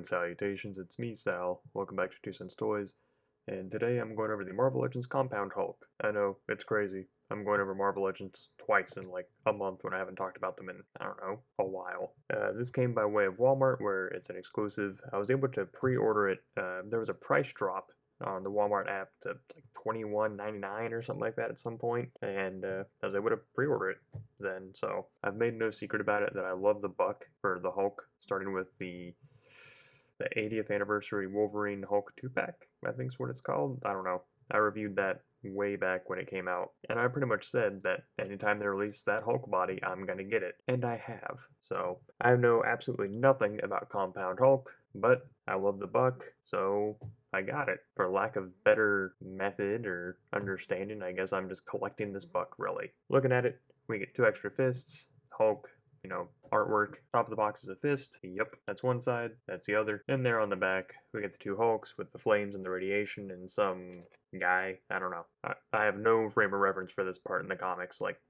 and salutations, it's me, Sal. Welcome back to 2 Cents Toys, and today I'm going over the Marvel Legends Compound Hulk. I know, it's crazy. I'm going over Marvel Legends twice in like a month when I haven't talked about them in, I don't know, a while. This came by way of Walmart, where it's an exclusive. I was able to pre-order it. There was a price drop on the Walmart app to like $21.99 or something like that at some point, and I was able to pre-order it then. So I've made no secret about it that I love the buck for the Hulk, starting with the 80th anniversary Wolverine Hulk 2-pack, I think is what it's called. I don't know. I reviewed that way back when it came out, and I pretty much said that anytime they release that Hulk body, I'm gonna get it, and I have. So I know absolutely nothing about Compound Hulk, but I love the buck, so I got it. For lack of better method or understanding, I guess I'm just collecting this buck, really. Looking at it, we get 2 extra fists, Hulk, artwork. Top of the box is a fist. Yep, that's one side, that's the other. And there on the back, we get the 2 Hulks with the flames and the radiation and some guy. I don't know. I have no frame of reference for this part in the comics, like,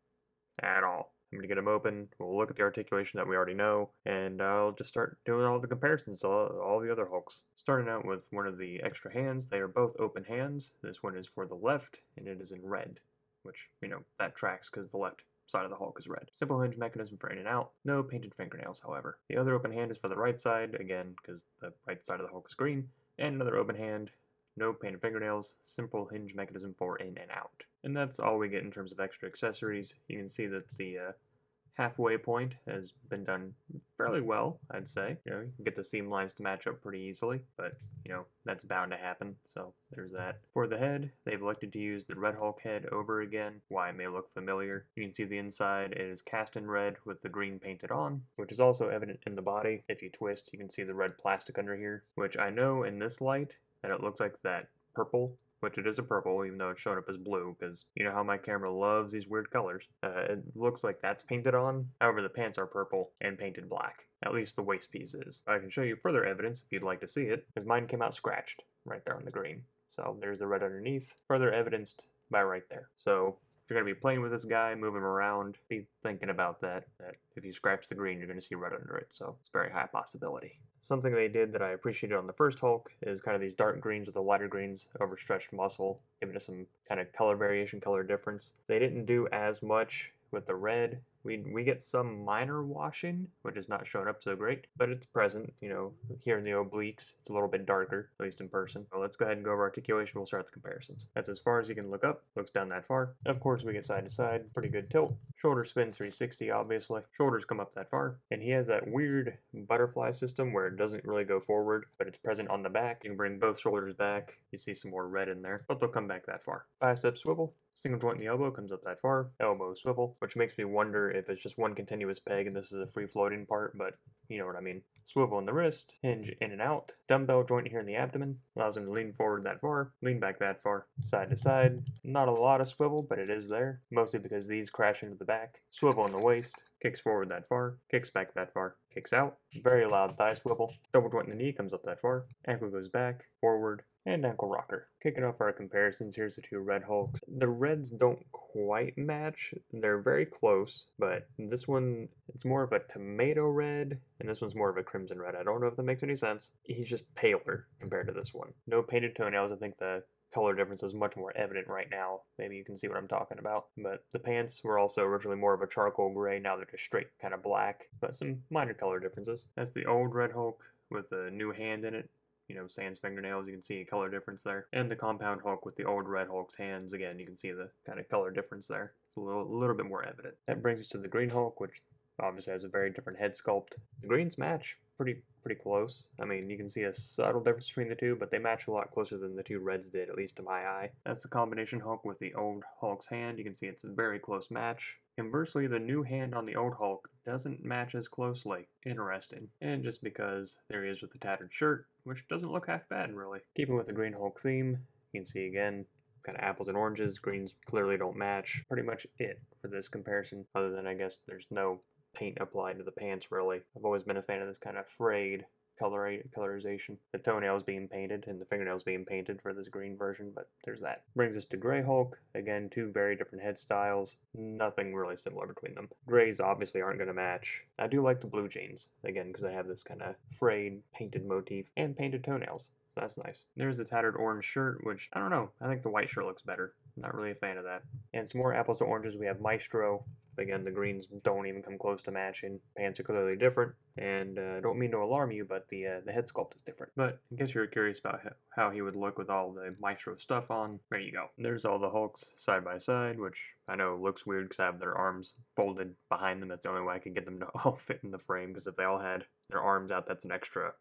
at all. I'm gonna get them open, we'll look at the articulation that we already know, and I'll just start doing all the comparisons to all the other Hulks. Starting out with one of the extra hands. They are both open hands. This one is for the left, and it is in red, which, that tracks because the left side of the Hulk is red. Simple hinge mechanism for in and out. No painted fingernails, however. The other open hand is for the right side, again, because the right side of the Hulk is green. And another open hand. No painted fingernails. Simple hinge mechanism for in and out. And that's all we get in terms of extra accessories. You can see that the halfway point has been done fairly well, I'd say. You can get the seam lines to match up pretty easily, but, that's bound to happen, so there's that. For the head, they've elected to use the Red Hulk head over again. Why it may look familiar. You can see the inside is cast in red with the green painted on, which is also evident in the body. If you twist, you can see the red plastic under here, which I know in this light that it looks like that purple, which it is a purple, even though it's showing up as blue, because you know how my camera loves these weird colors. It looks like that's painted on, however the pants are purple and painted black. At least the waist piece is. I can show you further evidence if you'd like to see it, because mine came out scratched right there on the green. So there's the red underneath, further evidenced by right there. So if you're going to be playing with this guy, move him around, be thinking about that if you scratch the green, you're going to see red under it, so it's a very high possibility. Something they did that I appreciated on the first Hulk is kind of these dark greens with the lighter greens, overstretched muscle, giving us some kind of color variation, color difference. They didn't do as much with the red. We get some minor washing, which is not showing up so great, but it's present, here in the obliques. It's a little bit darker, at least in person. So let's go ahead and go over articulation. We'll start the comparisons. That's as far as you can look up, looks down that far. Of course, we get side to side, pretty good tilt. Shoulder spins 360, obviously. Shoulders come up that far. And he has that weird butterfly system where it doesn't really go forward, but it's present on the back. You can bring both shoulders back. You see some more red in there, but they'll come back that far. Bicep swivel. Single joint in the elbow comes up that far. Elbow swivel, which makes me wonder if it's just one continuous peg and this is a free floating part, but you know what I mean. Swivel in the wrist, hinge in and out. Dumbbell joint here in the abdomen, allows him to lean forward that far, lean back that far. Side to side, not a lot of swivel, but it is there, mostly because these crash into the back. Swivel in the waist, kicks forward that far, kicks back that far, kicks out. Very loud thigh swivel. Double joint in the knee comes up that far. Ankle goes back, forward, and ankle rocker. Kicking off our comparisons, here's the 2 Red Hulks. The reds don't quite match. They're very close, but this one, it's more of a tomato red, and this one's more of a crimson red. I don't know if that makes any sense. He's just paler compared to this one. No painted toenails. I think the color difference is much more evident right now. Maybe you can see what I'm talking about. But the pants were also originally more of a charcoal gray. Now they're just straight kind of black, but some minor color differences. That's the old Red Hulk with a new hand in it. Sans fingernails, you can see a color difference there. And the Compound Hulk with the old Red Hulk's hands, again, you can see the kind of color difference there. It's a little bit more evident. That brings us to the Green Hulk, which obviously has a very different head sculpt. The greens match pretty close. I mean, you can see a subtle difference between the two, but they match a lot closer than the 2 reds did, at least to my eye. That's the combination Hulk with the old Hulk's hand. You can see it's a very close match. Conversely, the new hand on the old Hulk doesn't match as closely. Interesting. And just because there he is with the tattered shirt, which doesn't look half bad, really. Keeping with the Green Hulk theme, you can see again, kind of apples and oranges. Greens clearly don't match. Pretty much it for this comparison, other than I guess there's no paint applied to the pants, really. I've always been a fan of this kind of frayed colorization. The toenails being painted and the fingernails being painted for this green version, but there's that. Brings us to Gray Hulk. Again, two very different head styles. Nothing really similar between them. Grays obviously aren't going to match. I do like the blue jeans, again, because they have this kind of frayed, painted motif and painted toenails. So that's nice. There's the tattered orange shirt, which, I don't know, I think the white shirt looks better. I'm not really a fan of that. And some more apples to oranges, we have Maestro. Again, the greens don't even come close to matching. Pants are clearly different, and I don't mean to alarm you, but the head sculpt is different. But in case you're curious about how he would look with all the Maestro stuff on, there you go. There's all the Hulks side by side, which I know looks weird because I have their arms folded behind them. That's the only way I could get them to all fit in the frame, because if they all had their arms out, that's an extra,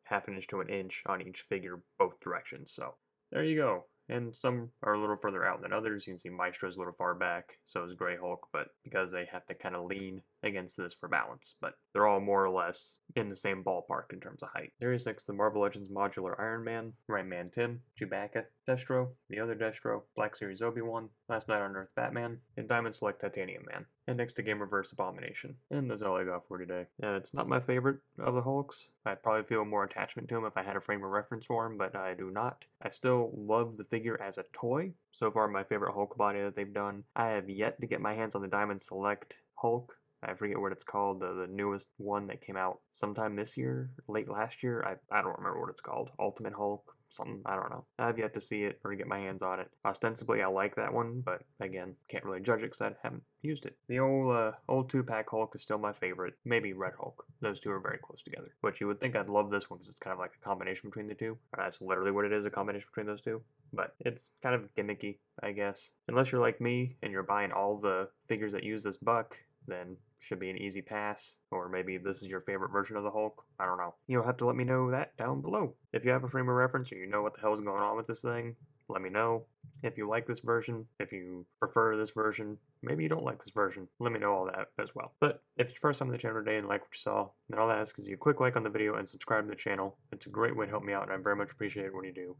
half an inch to an inch on each figure both directions. So there you go. And some are a little further out than others. You can see Maestro's a little far back, so is Grey Hulk, but because they have to kind of lean against this for balance. But they're all more or less in the same ballpark in terms of height. There is next the Marvel Legends Modular Iron Man, Rain Man Tim, Chewbacca, Destro, the other Destro, Black Series Obi-Wan, Last Night on Earth Batman, and Diamond Select Titanium Man. And next to Game Reverse Abomination. And that's all I got for today. It's not my favorite of the Hulks. I'd probably feel more attachment to him if I had a frame of reference for him, but I do not. I still love the figure as a toy. So far, my favorite Hulk body that they've done. I have yet to get my hands on the Diamond Select Hulk. I forget what it's called, the newest one that came out sometime this year, late last year. I don't remember what it's called. Ultimate Hulk, something, I don't know. I have yet to see it or to get my hands on it. Ostensibly, I like that one, but again, can't really judge it because I haven't used it. The old 2-pack Hulk is still my favorite. Maybe Red Hulk. Those two are very close together. But you would think I'd love this one because it's kind of like a combination between the two. That's literally what it is, a combination between those two. But it's kind of gimmicky, I guess. Unless you're like me and you're buying all the figures that use this buck, then should be an easy pass, or maybe this is your favorite version of the Hulk. I don't know. You'll have to let me know that down below. If you have a frame of reference or you know what the hell is going on with this thing, let me know. If you like this version, if you prefer this version, maybe you don't like this version, let me know all that as well. But if it's your first time on the channel today and like what you saw, then all I ask is you click like on the video and subscribe to the channel. It's a great way to help me out, and I very much appreciate it when you do.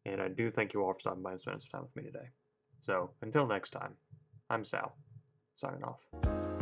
And I do thank you all for stopping by and spending some time with me today. So, until next time, I'm Sal, signing off.